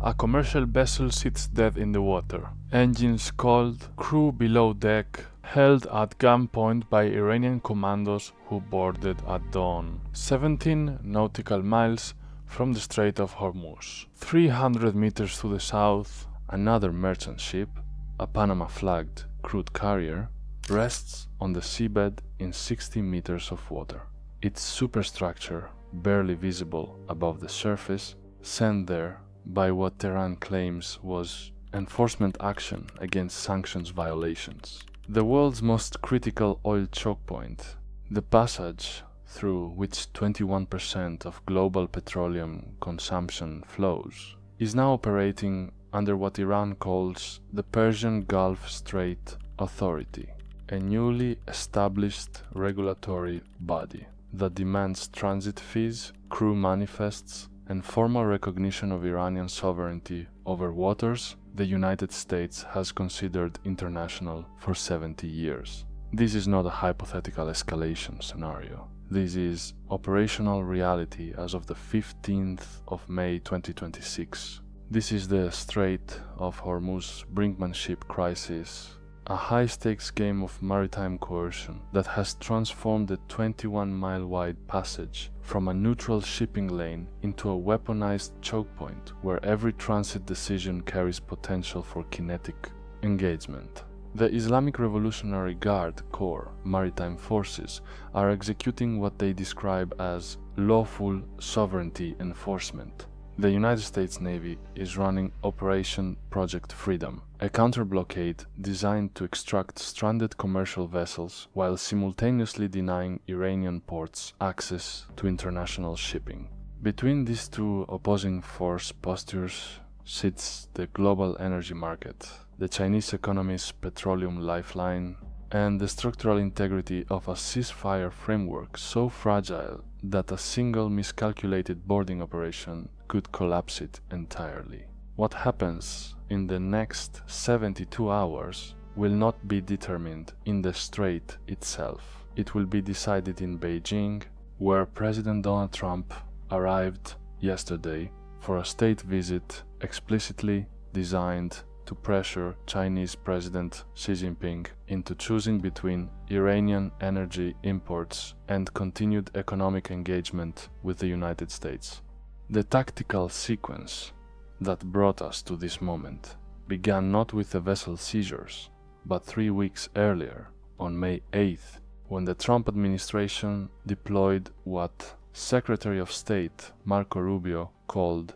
A commercial vessel sits dead in the water. Engines cold, crew below deck, held at gunpoint by Iranian commandos who boarded at dawn. 17 nautical miles from the Strait of Hormuz. 300 meters to the south, another merchant ship, a Panama-flagged crude carrier, rests on the seabed in 60 meters of water. Its superstructure, barely visible above the surface, sent there by what Tehran claims was enforcement action against sanctions violations. The world's most critical oil choke point, the passage through which 21% of global petroleum consumption flows, is now operating under what Iran calls the Persian Gulf Strait Authority, a newly established regulatory body that demands transit fees, crew manifests, and formal recognition of Iranian sovereignty over waters the United States has considered international for 70 years. This is not a hypothetical escalation scenario. This is operational reality as of the 15th of May 2026. This is the Strait of Hormuz brinkmanship crisis, a high-stakes game of maritime coercion that has transformed the 21-mile-wide passage from a neutral shipping lane into a weaponized choke point where every transit decision carries potential for kinetic engagement. The Islamic Revolutionary Guard Corps maritime forces are executing what they describe as lawful sovereignty enforcement. The United States Navy is running Operation Project Freedom, a counter-blockade designed to extract stranded commercial vessels while simultaneously denying Iranian ports access to international shipping. Between these two opposing force postures sits the global energy market, the Chinese economy's petroleum lifeline, and the structural integrity of a ceasefire framework so fragile that a single miscalculated boarding operation could collapse it entirely. What happens in the next 72 hours will not be determined in the strait itself. It will be decided in Beijing, where President Donald Trump arrived yesterday for a state visit explicitly designed to pressure Chinese President Xi Jinping into choosing between Iranian energy imports and continued economic engagement with the United States. The tactical sequence that brought us to this moment began not with the vessel seizures, but 3 weeks earlier, on May 8th, when the Trump administration deployed what Secretary of State Marco Rubio called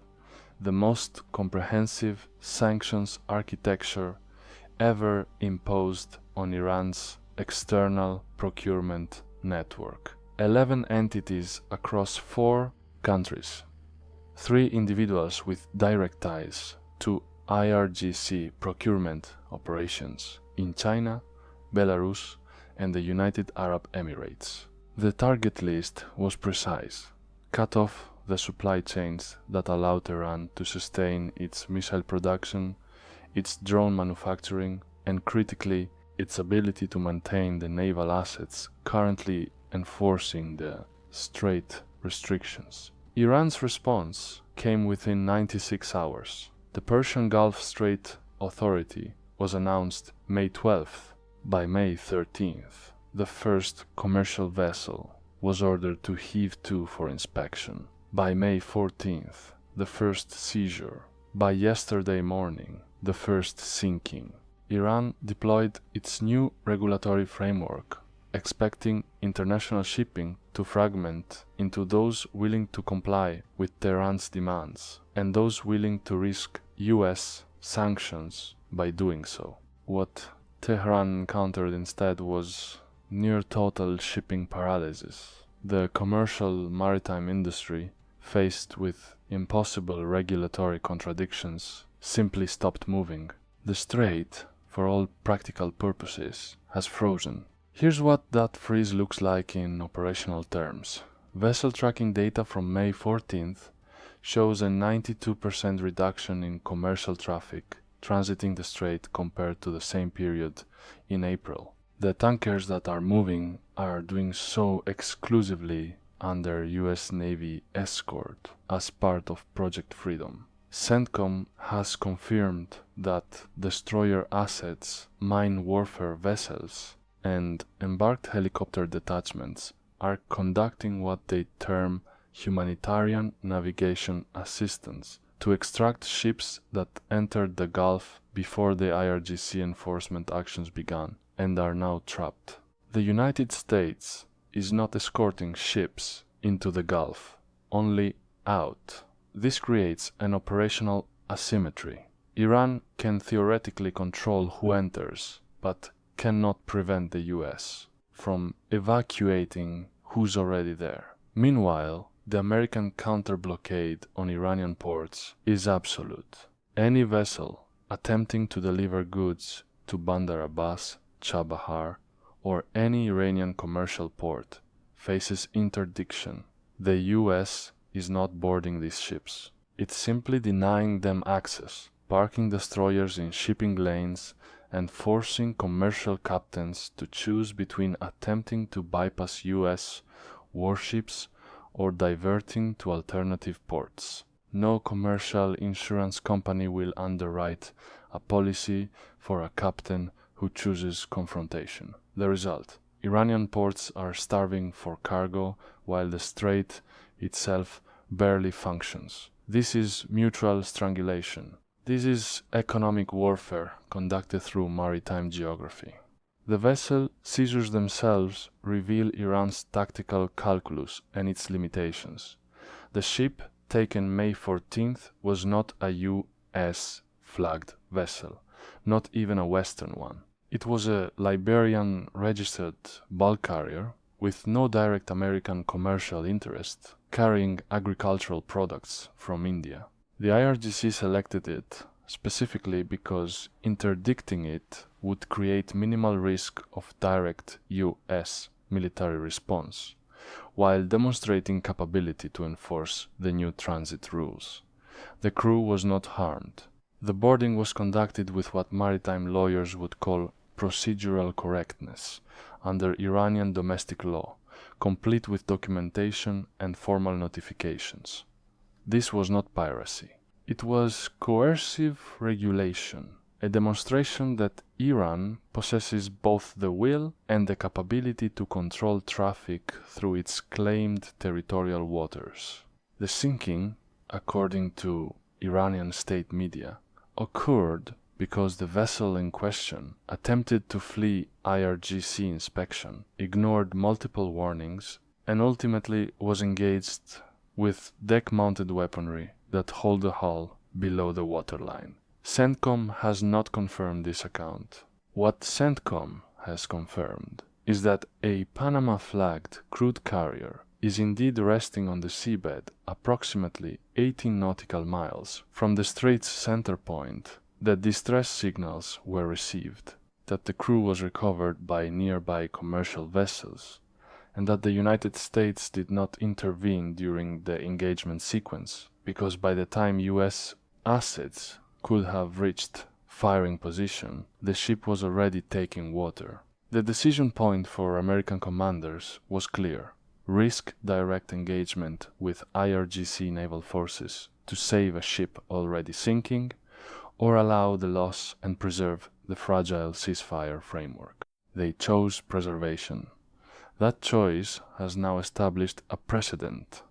the most comprehensive sanctions architecture ever imposed on Iran's external procurement network. 11 entities across 4 countries, 3 individuals with direct ties to IRGC procurement operations in China, Belarus, and the United Arab Emirates. The target list was precise: cut off the supply chains that allowed Iran to sustain its missile production, its drone manufacturing, and critically, its ability to maintain the naval assets currently enforcing the Strait restrictions. Iran's response came within 96 hours. The Persian Gulf Strait Authority was announced May 12th. By May 13th, the first commercial vessel was ordered to heave to for inspection. By May 14th, the first seizure. By yesterday morning, the first sinking. Iran deployed its new regulatory framework, expecting international shipping to fragment into those willing to comply with Tehran's demands and those willing to risk US sanctions by doing so. What Tehran encountered instead was near total shipping paralysis. The commercial maritime industry, faced with impossible regulatory contradictions, simply stopped moving. The strait, for all practical purposes, has frozen. Here's what that freeze looks like in operational terms. Vessel tracking data from May 14th shows a 92% reduction in commercial traffic transiting the strait compared to the same period in April. The tankers that are moving are doing so exclusively under US Navy escort as part of Project Freedom. CENTCOM has confirmed that destroyer assets, mine warfare vessels, and embarked helicopter detachments are conducting what they term humanitarian navigation assistance to extract ships that entered the Gulf before the IRGC enforcement actions began and are now trapped. The United States is not escorting ships into the Gulf, only out. This creates an operational asymmetry. Iran can theoretically control who enters, but cannot prevent the US from evacuating who's already there. Meanwhile, the American counter-blockade on Iranian ports is absolute. Any vessel attempting to deliver goods to Bandar Abbas, Chabahar, or any Iranian commercial port faces interdiction. The US is not boarding these ships. It's simply denying them access, parking destroyers in shipping lanes, and forcing commercial captains to choose between attempting to bypass US warships or diverting to alternative ports. No commercial insurance company will underwrite a policy for a captain who chooses confrontation. The result: Iranian ports are starving for cargo while the strait itself barely functions. This is mutual strangulation. This is economic warfare conducted through maritime geography. The vessel seizures themselves reveal Iran's tactical calculus and its limitations. The ship taken May 14th was not a US-flagged vessel, not even a Western one. It was a Liberian-registered bulk carrier with no direct American commercial interest, carrying agricultural products from India. The IRGC selected it specifically because interdicting it would create minimal risk of direct US military response, while demonstrating capability to enforce the new transit rules. The crew was not harmed. The boarding was conducted with what maritime lawyers would call procedural correctness under Iranian domestic law, complete with documentation and formal notifications. This was not piracy. It was coercive regulation, a demonstration that Iran possesses both the will and the capability to control traffic through its claimed territorial waters. The sinking, according to Iranian state media, occurred because the vessel in question attempted to flee IRGC inspection, ignored multiple warnings, and ultimately was engaged with deck-mounted weaponry that hold the hull below the waterline. CENTCOM has not confirmed this account. What CENTCOM has confirmed is that a Panama-flagged crude carrier is indeed resting on the seabed approximately 18 nautical miles from the strait's center point, that distress signals were received, that the crew was recovered by nearby commercial vessels, and that the United States did not intervene during the engagement sequence, because by the time US assets could have reached firing position, the ship was already taking water. The decision point for American commanders was clear: risk direct engagement with IRGC naval forces to save a ship already sinking, or allow the loss and preserve the fragile ceasefire framework. They chose preservation. That choice has now established a precedent.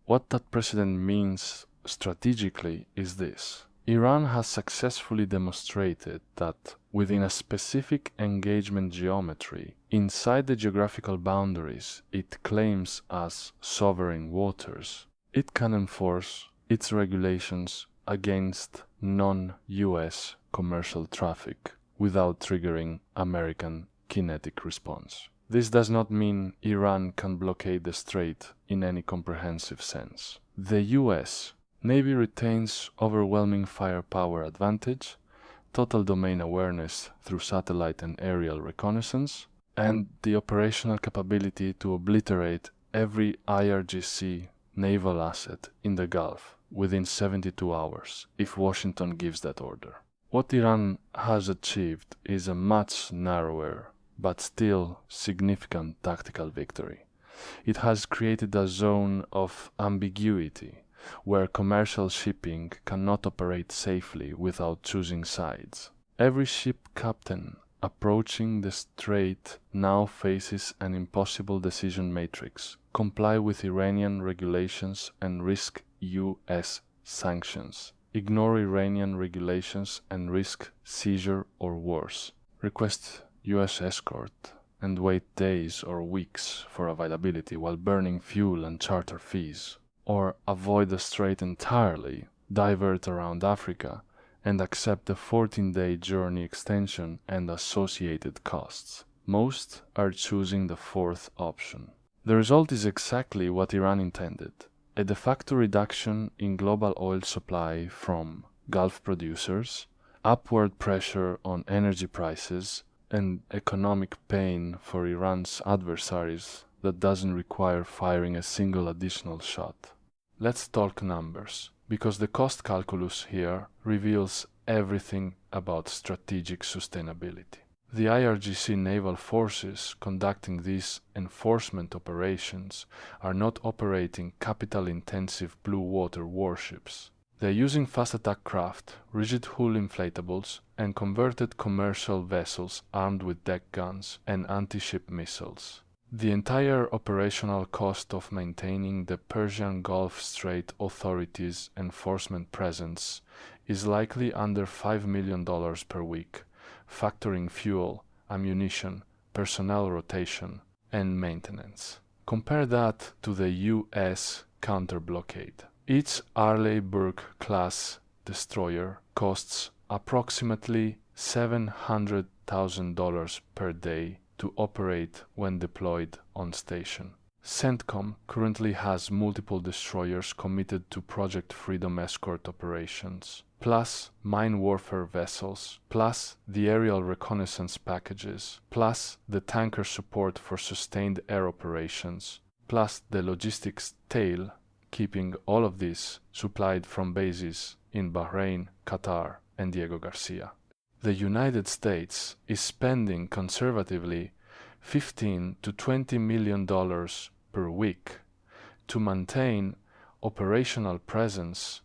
What that precedent means strategically is this: Iran has successfully demonstrated that within a specific engagement geometry, inside the geographical boundaries it claims as sovereign waters, it can enforce its regulations against non-US commercial traffic without triggering American kinetic response. This does not mean Iran can blockade the strait in any comprehensive sense. The US Navy retains overwhelming firepower advantage, total domain awareness through satellite and aerial reconnaissance, and the operational capability to obliterate every IRGC naval asset in the Gulf within 72 hours, if Washington gives that order. What Iran has achieved is a much narrower but still significant tactical victory. It has created a zone of ambiguity where commercial shipping cannot operate safely without choosing sides. Every ship captain approaching the strait now faces an impossible decision matrix: comply with Iranian regulations and risk US sanctions, ignore Iranian regulations and risk seizure or worse, request US escort and wait days or weeks for availability while burning fuel and charter fees, or avoid the strait entirely, divert around Africa, and accept the 14-day journey extension and associated costs. Most are choosing the fourth option. The result is exactly what Iran intended: a de facto reduction in global oil supply from Gulf producers, upward pressure on energy prices, and economic pain for Iran's adversaries that doesn't require firing a single additional shot. Let's talk numbers, because the cost calculus here reveals everything about strategic sustainability. The IRGC naval forces conducting these enforcement operations are not operating capital-intensive blue water warships. They're using fast attack craft, rigid hull inflatables, and converted commercial vessels armed with deck guns and anti-ship missiles. The entire operational cost of maintaining the Persian Gulf Strait Authority's enforcement presence is likely under $5 million per week, factoring fuel, ammunition, personnel rotation, and maintenance. Compare that to the US counter-blockade. Each Arleigh-Burke-class destroyer costs approximately $700,000 per day to operate when deployed on station. CENTCOM currently has multiple destroyers committed to Project Freedom escort operations, plus mine warfare vessels, plus the aerial reconnaissance packages, plus the tanker support for sustained air operations, plus the logistics tail, keeping all of this supplied from bases in Bahrain, Qatar, and Diego Garcia. The United States is spending conservatively $15 to $20 million per week to maintain operational presence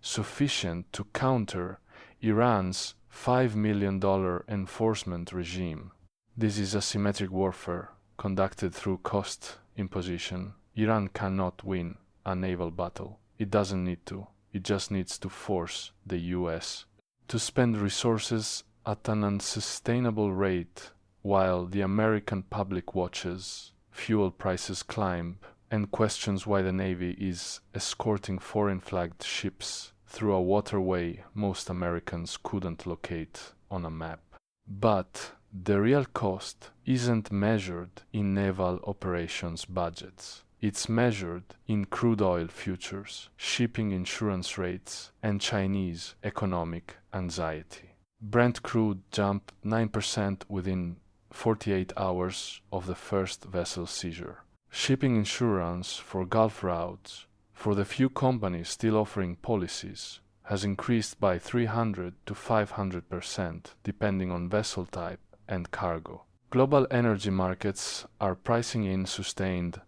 sufficient to counter Iran's $5 million enforcement regime. This is asymmetric warfare conducted through cost imposition. Iran cannot win a naval battle. It doesn't need to. It just needs to force the US to spend resources at an unsustainable rate while the American public watches fuel prices climb and questions why the Navy is escorting foreign-flagged ships through a waterway most Americans couldn't locate on a map. But the real cost isn't measured in naval operations budgets. It's measured in crude oil futures, shipping insurance rates, and Chinese economic anxiety. Brent crude jumped 9% within 48 hours of the first vessel seizure. Shipping insurance for Gulf routes, for the few companies still offering policies, has increased by 300 to 500% depending on vessel type and cargo. Global energy markets are pricing in sustained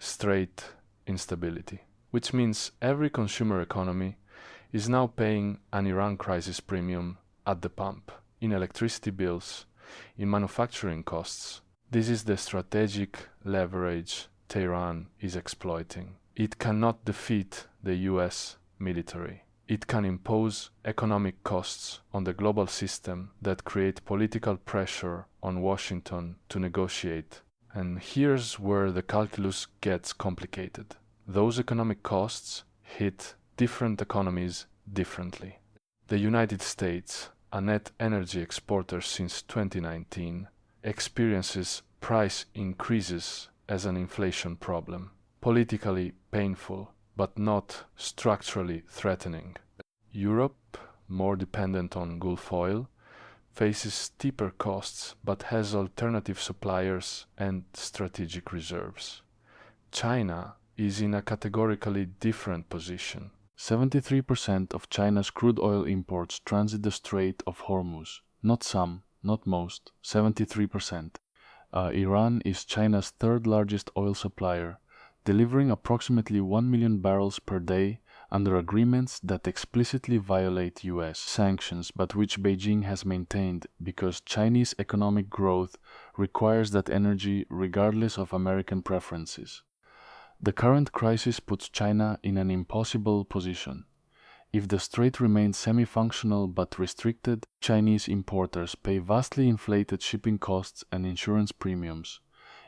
strait instability, which means every consumer economy is now paying an Iran crisis premium at the pump, in electricity bills, in manufacturing costs. This is the strategic leverage Tehran is exploiting. It cannot defeat the US military. It can impose economic costs on the global system that create political pressure on Washington to negotiate. And here's where the calculus gets complicated. Those economic costs hit different economies differently. The United States, a net energy exporter since 2019, experiences price increases as an inflation problem, politically painful but not structurally threatening. Europe, more dependent on Gulf oil, faces steeper costs but has alternative suppliers and strategic reserves. China is in a categorically different position. 73% of China's crude oil imports transit the Strait of Hormuz. Not some, not most, 73%. Iran is China's third largest oil supplier, delivering approximately 1 million barrels per day under agreements that explicitly violate US sanctions, but which Beijing has maintained because Chinese economic growth requires that energy regardless of American preferences. The current crisis puts China in an impossible position. If the strait remains semi-functional but restricted, Chinese importers pay vastly inflated shipping costs and insurance premiums.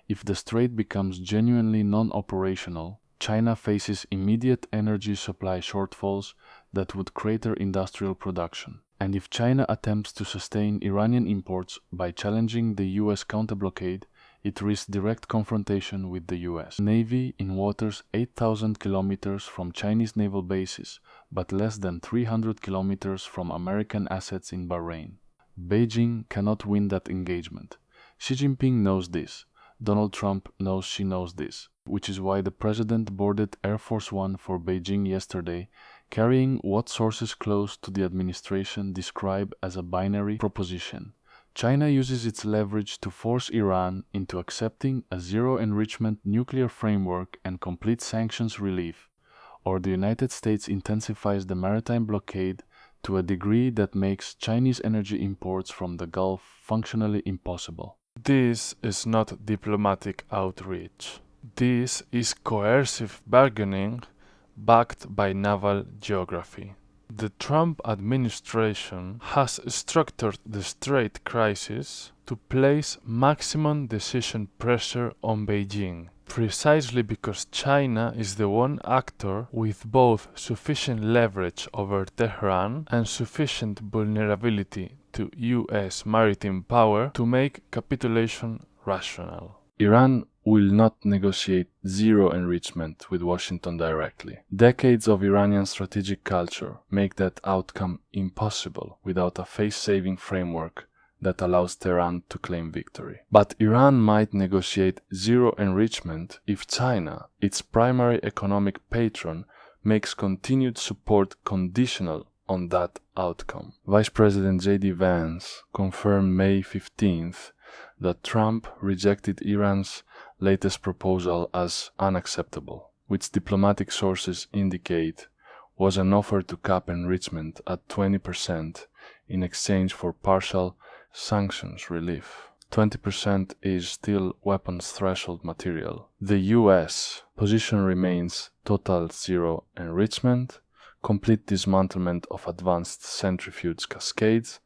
If the strait becomes genuinely non-operational, China faces immediate energy supply shortfalls that would crater industrial production. And if China attempts to sustain Iranian imports by challenging the US counter-blockade, it risks direct confrontation with the US Navy in waters 8,000 kilometers from Chinese naval bases, but less than 300 kilometers from American assets in Bahrain. Beijing cannot win that engagement. Xi Jinping knows this. Donald Trump knows she knows this, which is why the president boarded Air Force One for Beijing yesterday, carrying what sources close to the administration describe as a binary proposition. China uses its leverage to force Iran into accepting a zero-enrichment nuclear framework and complete sanctions relief, or the United States intensifies the maritime blockade to a degree that makes Chinese energy imports from the Gulf functionally impossible. This is not diplomatic outreach. This is coercive bargaining backed by naval geography. The Trump administration has structured the Strait crisis to place maximum decision pressure on Beijing, precisely because China is the one actor with both sufficient leverage over Tehran and sufficient vulnerability to US maritime power to make capitulation rational. Iran will not negotiate zero enrichment with Washington directly. Decades of Iranian strategic culture make that outcome impossible without a face-saving framework that allows Tehran to claim victory. But Iran might negotiate zero enrichment if China, its primary economic patron, makes continued support conditional on that outcome. Vice President J.D. Vance confirmed May 15th that Trump rejected Iran's latest proposal as unacceptable, which diplomatic sources indicate was an offer to cap enrichment at 20% in exchange for partial sanctions relief. 20% is still weapons threshold material. The US position remains total zero enrichment, complete dismantlement of advanced centrifuge cascades,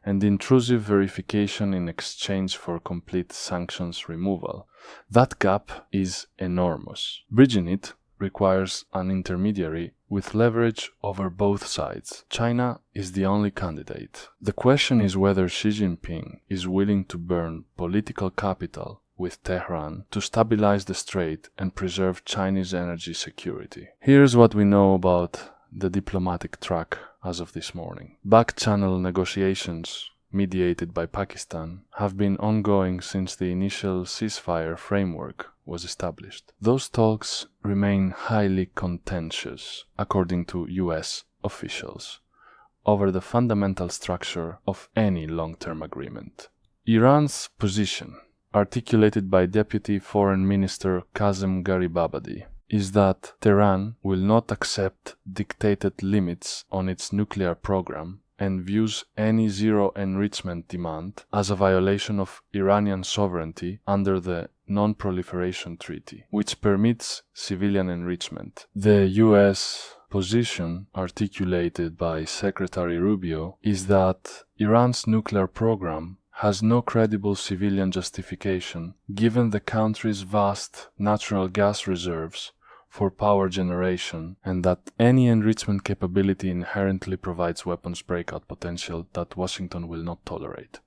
and intrusive verification in exchange for complete sanctions removal. That gap is enormous. Bridging it requires an intermediary with leverage over both sides. China is the only candidate. The question is whether Xi Jinping is willing to burn political capital with Tehran to stabilize the strait and preserve Chinese energy security. Here's what we know about the diplomatic track as of this morning. Back-channel negotiations mediated by Pakistan have been ongoing since the initial ceasefire framework was established. Those talks remain highly contentious, according to US officials, over the fundamental structure of any long-term agreement. Iran's position, articulated by Deputy Foreign Minister Kazem Garibabadi, is that Tehran will not accept dictated limits on its nuclear program and views any zero enrichment demand as a violation of Iranian sovereignty under the Non-Proliferation Treaty, which permits civilian enrichment. The US position, articulated by Secretary Rubio, is that Iran's nuclear program has no credible civilian justification given the country's vast natural gas reserves for power generation, and that any enrichment capability inherently provides weapons breakout potential that Washington will not tolerate.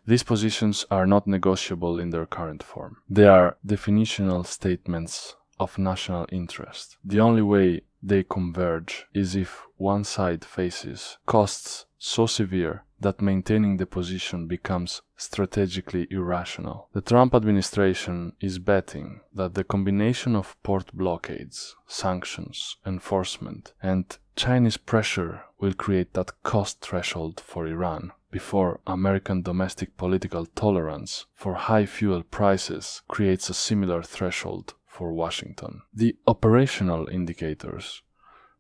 These positions are not negotiable in their current form. They are definitional statements of national interest. The only way they converge is if one side faces costs so severe that maintaining the position becomes strategically irrational. The Trump administration is betting that the combination of port blockades, sanctions, enforcement, and Chinese pressure will create that cost threshold for Iran before American domestic political tolerance for high fuel prices creates a similar threshold for Washington. The operational indicators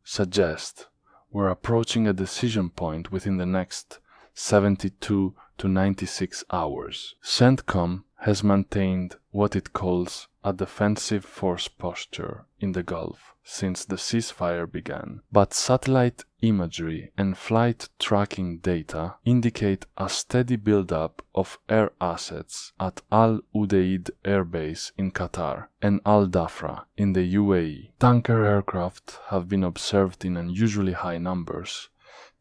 suggest we're approaching a decision point within the next 72 to 96 hours. CENTCOM has maintained what it calls a defensive force posture in the Gulf since the ceasefire began, but satellite imagery and flight tracking data indicate a steady buildup of air assets at Al Udeid Air Base in Qatar and Al Dhafra in the UAE. Tanker aircraft have been observed in unusually high numbers,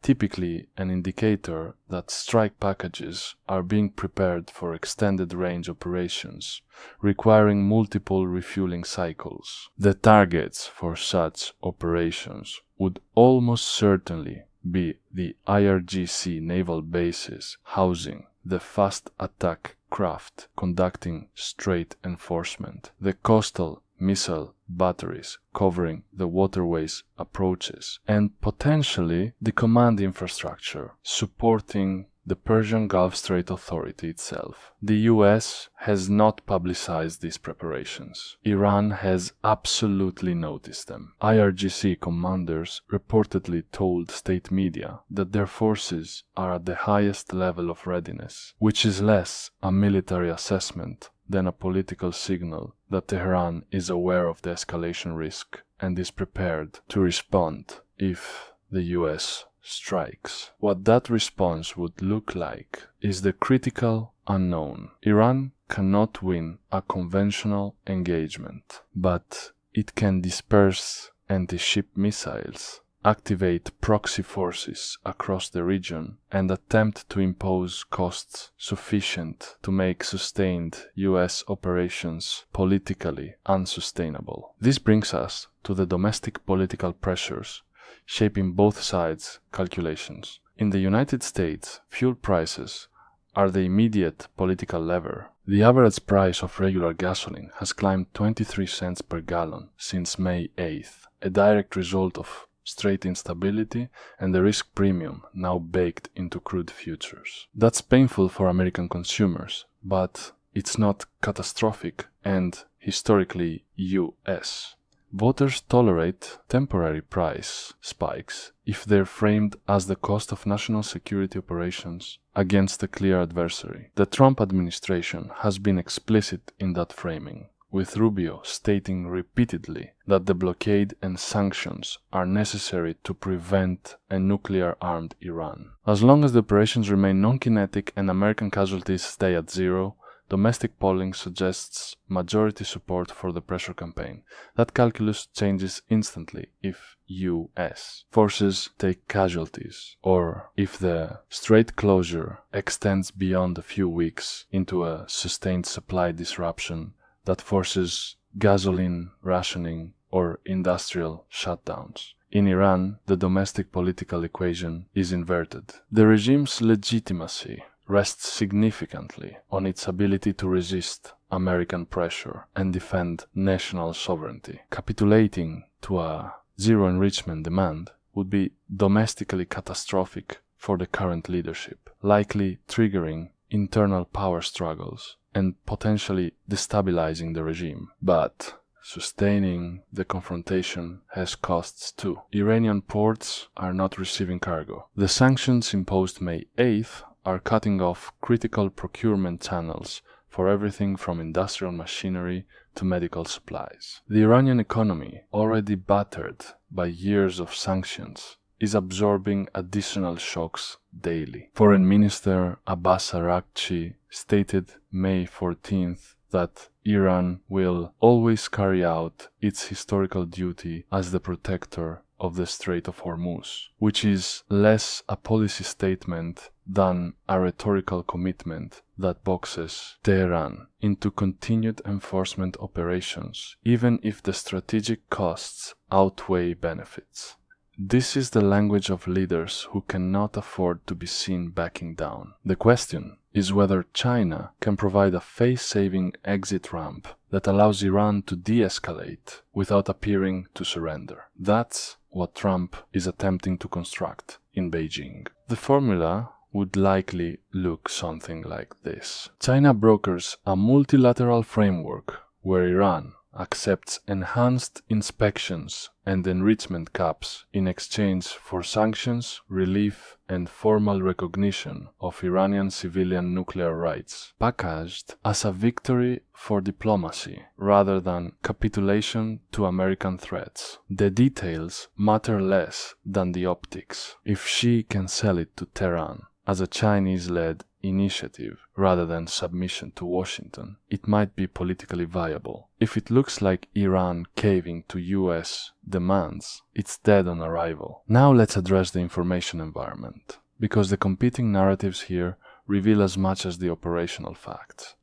typically an indicator that strike packages are being prepared for extended range operations, requiring multiple refueling cycles. The targets for such operations would almost certainly be the IRGC naval bases housing the fast attack craft conducting strait enforcement, the coastal missile batteries covering the waterways approaches, and potentially the command infrastructure supporting the Persian Gulf Strait Authority itself. The US has not publicized these preparations. Iran has absolutely noticed them. IRGC commanders reportedly told state media that their forces are at the highest level of readiness, which is less a military assessment than a political signal that Tehran is aware of the escalation risk and is prepared to respond if the US strikes. What that response would look like is the critical unknown. Iran cannot win a conventional engagement, but it can disperse anti-ship missiles, activate proxy forces across the region, and attempt to impose costs sufficient to make sustained US operations politically unsustainable. This brings us to the domestic political pressures shaping both sides' calculations. In the United States, fuel prices are the immediate political lever. The average price of regular gasoline has climbed 23 cents per gallon since May 8th, a direct result of Strait instability and the risk premium now baked into crude futures. That's painful for American consumers, but it's not catastrophic and historically US. Voters tolerate temporary price spikes if they're framed as the cost of national security operations against a clear adversary. The Trump administration has been explicit in that framing, with Rubio stating repeatedly that the blockade and sanctions are necessary to prevent a nuclear-armed Iran. As long as the operations remain non-kinetic and American casualties stay at zero, domestic polling suggests majority support for the pressure campaign. That calculus changes instantly if US forces take casualties, or if the strait closure extends beyond a few weeks into a sustained supply disruption that forces gasoline rationing or industrial shutdowns. In Iran, the domestic political equation is inverted. The regime's legitimacy rests significantly on its ability to resist American pressure and defend national sovereignty. Capitulating to a zero enrichment demand would be domestically catastrophic for the current leadership, likely triggering internal power struggles and potentially destabilizing the regime. But sustaining the confrontation has costs too. Iranian ports are not receiving cargo. The sanctions imposed May 8th are cutting off critical procurement channels for everything from industrial machinery to medical supplies. The Iranian economy, already battered by years of sanctions, is absorbing additional shocks daily. Foreign Minister Abbas Araghchi stated May 14th that Iran will always carry out its historical duty as the protector of the Strait of Hormuz, which is less a policy statement than a rhetorical commitment that boxes Tehran into continued enforcement operations, even if the strategic costs outweigh benefits. This is the language of leaders who cannot afford to be seen backing down. The question is whether China can provide a face-saving exit ramp that allows Iran to de-escalate without appearing to surrender. That's what Trump is attempting to construct in Beijing. The formula would likely look something like this. China brokers a multilateral framework where Iran, accepts enhanced inspections and enrichment caps in exchange for sanctions, relief, and formal recognition of Iranian civilian nuclear rights, packaged as a victory for diplomacy rather than capitulation to American threats. The details matter less than the optics. If she can sell it to Tehran as a Chinese-led initiative rather than submission to Washington, it might be politically viable. If it looks like Iran caving to US demands, it's dead on arrival. Now let's address the information environment, because the competing narratives here reveal as much as the operational facts.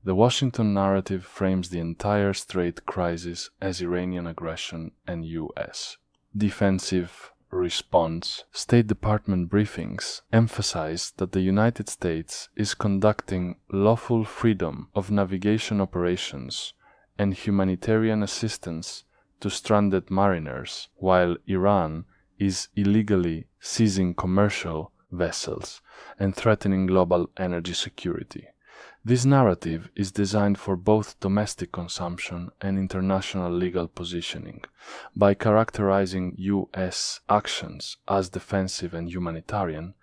The Washington narrative frames the entire Strait crisis as Iranian aggression and US defensive response. State Department briefings emphasize that the United States is conducting lawful freedom of navigation operations and humanitarian assistance to stranded mariners, while Iran is illegally seizing commercial vessels and threatening global energy security. This narrative is designed for both domestic consumption and international legal positioning. By characterizing U.S. actions as defensive and humanitarian,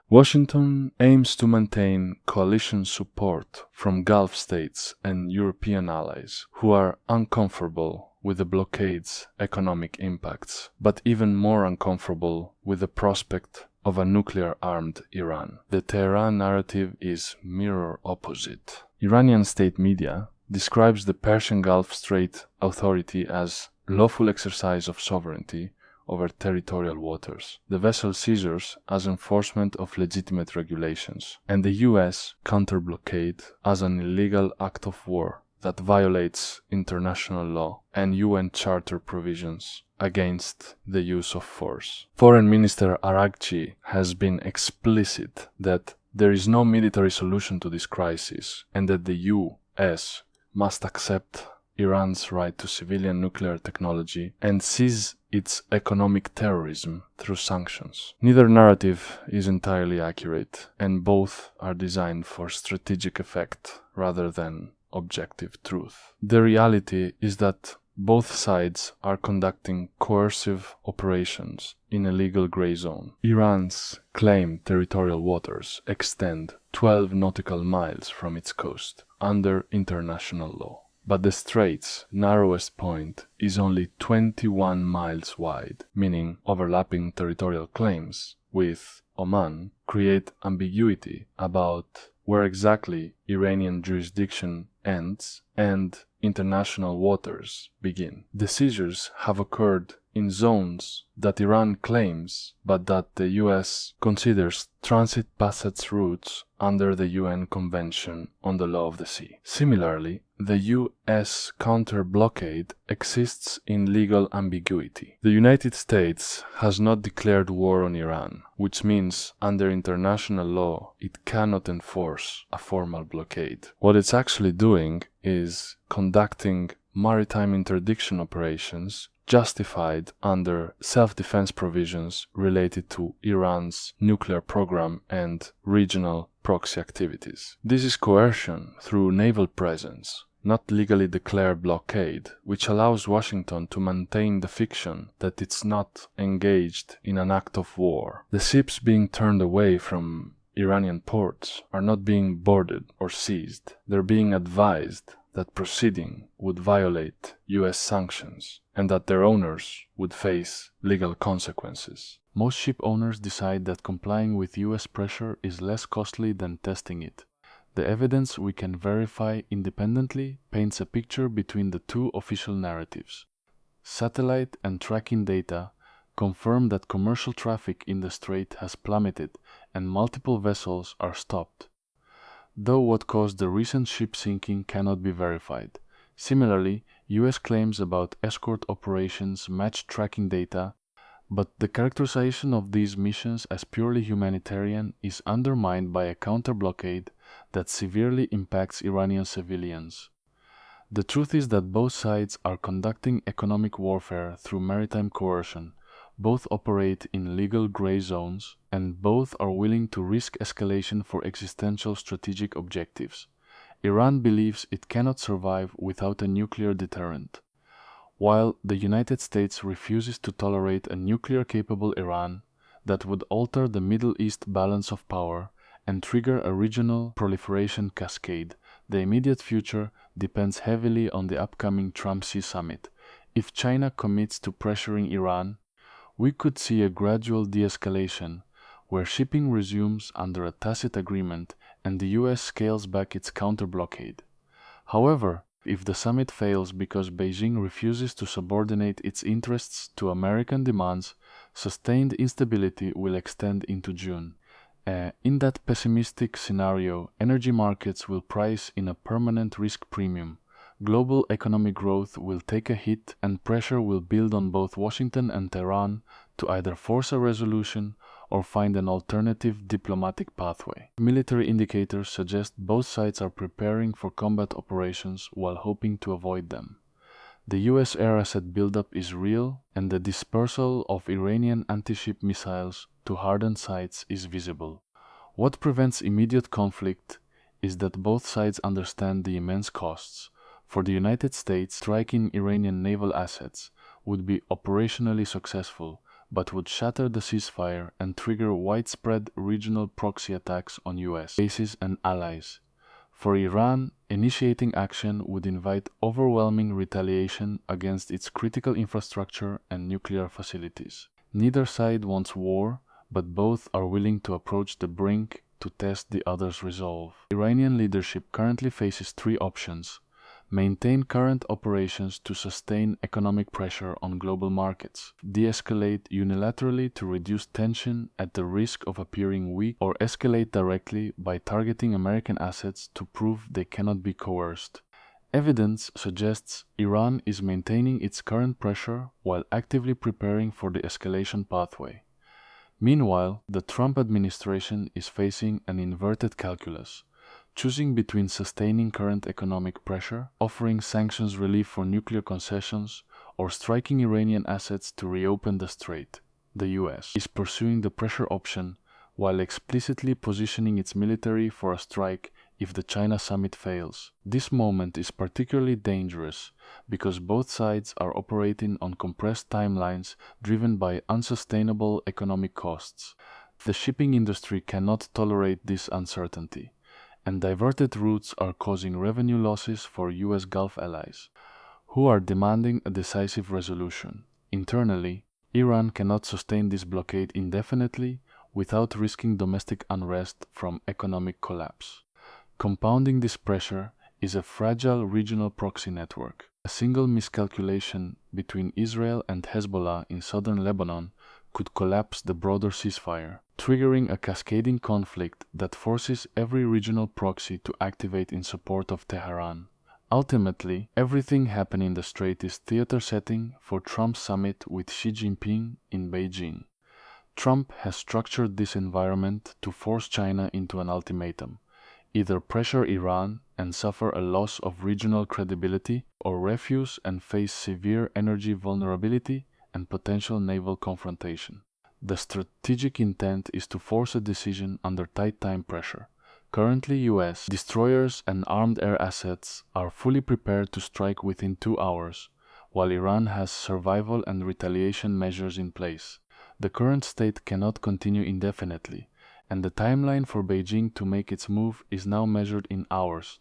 Washington aims to maintain coalition support from Gulf states and European allies who are uncomfortable with the blockade's economic impacts, but even more uncomfortable with the prospect of a nuclear-armed Iran. The Tehran narrative is mirror opposite. Iranian state media describes the Persian Gulf Strait Authority as lawful exercise of sovereignty over territorial waters, the vessel seizures as enforcement of legitimate regulations, and the US counter-blockade as an illegal act of war that violates international law and UN Charter provisions against the use of force. Foreign Minister Araghchi has been explicit that there is no military solution to this crisis and that the US must accept Iran's right to civilian nuclear technology and seize its economic terrorism through sanctions. Neither narrative is entirely accurate, and both are designed for strategic effect rather than objective truth. The reality is that both sides are conducting coercive operations in a legal gray zone. Iran's claimed territorial waters extend 12 nautical miles from its coast under international law, but the strait's narrowest point is only 21 miles wide, meaning overlapping territorial claims with Oman create ambiguity about where exactly Iranian jurisdiction ends and international waters begin. The seizures have occurred in zones that Iran claims, but that the US considers transit passage routes under the UN Convention on the Law of the Sea. Similarly, the US counter-blockade exists in legal ambiguity. The United States has not declared war on Iran, which means under international law it cannot enforce a formal blockade. What it's actually doing is conducting maritime interdiction operations justified under self-defense provisions related to Iran's nuclear program and regional proxy activities. This is coercion through naval presence, not legally declared blockade, which allows Washington to maintain the fiction that it's not engaged in an act of war. The ships being turned away from Iranian ports are not being boarded or seized. They're being advised that proceeding would violate US sanctions and that their owners would face legal consequences. Most ship owners decide that complying with US pressure is less costly than testing it. The evidence we can verify independently paints a picture between the two official narratives. Satellite and tracking data confirm that commercial traffic in the strait has plummeted and multiple vessels are stopped, though what caused the recent ship sinking cannot be verified. Similarly, US claims about escort operations match tracking data, but the characterization of these missions as purely humanitarian is undermined by a counter-blockade that severely impacts Iranian civilians. The truth is that both sides are conducting economic warfare through maritime coercion, both operate in legal gray zones, and both are willing to risk escalation for existential strategic objectives. Iran believes it cannot survive without a nuclear deterrent, while the United States refuses to tolerate a nuclear-capable Iran that would alter the Middle East balance of power and trigger a regional proliferation cascade. The immediate future depends heavily on the upcoming Trump-Xi summit. If China commits to pressuring Iran, we could see a gradual de-escalation, where shipping resumes under a tacit agreement and the US scales back its counter-blockade. However, if the summit fails because Beijing refuses to subordinate its interests to American demands, sustained instability will extend into June. In that pessimistic scenario, energy markets will price in a permanent risk premium. Global economic growth will take a hit and pressure will build on both Washington and Tehran to either force a resolution or find an alternative diplomatic pathway. Military indicators suggest both sides are preparing for combat operations while hoping to avoid them. The US air asset buildup is real, and the dispersal of Iranian anti-ship missiles to hardened sites is visible. What prevents immediate conflict is that both sides understand the immense costs. For the United States, striking Iranian naval assets would be operationally successful, but would shatter the ceasefire and trigger widespread regional proxy attacks on US bases and allies. For Iran, initiating action would invite overwhelming retaliation against its critical infrastructure and nuclear facilities. Neither side wants war, but both are willing to approach the brink to test the other's resolve. Iranian leadership currently faces three options: maintain current operations to sustain economic pressure on global markets, de-escalate unilaterally to reduce tension at the risk of appearing weak, or escalate directly by targeting American assets to prove they cannot be coerced. Evidence suggests Iran is maintaining its current pressure while actively preparing for the escalation pathway. Meanwhile, the Trump administration is facing an inverted calculus, choosing between sustaining current economic pressure, offering sanctions relief for nuclear concessions, or striking Iranian assets to reopen the strait. The US is pursuing the pressure option while explicitly positioning its military for a strike if the China summit fails. This moment is particularly dangerous because both sides are operating on compressed timelines driven by unsustainable economic costs. The shipping industry cannot tolerate this uncertainty, and diverted routes are causing revenue losses for US Gulf allies, who are demanding a decisive resolution. Internally, Iran cannot sustain this blockade indefinitely without risking domestic unrest from economic collapse. Compounding this pressure is a fragile regional proxy network. A single miscalculation between Israel and Hezbollah in southern Lebanon could collapse the broader ceasefire, triggering a cascading conflict that forces every regional proxy to activate in support of Tehran. Ultimately, everything happening in the strait is theater setting for Trump's summit with Xi Jinping in Beijing. Trump has structured this environment to force China into an ultimatum: either pressure Iran and suffer a loss of regional credibility, or refuse and face severe energy vulnerability and potential naval confrontation. The strategic intent is to force a decision under tight time pressure. Currently, US destroyers and armed air assets are fully prepared to strike within 2 hours, while Iran has survival and retaliation measures in place. The current state cannot continue indefinitely, and the timeline for Beijing to make its move is now measured in hours,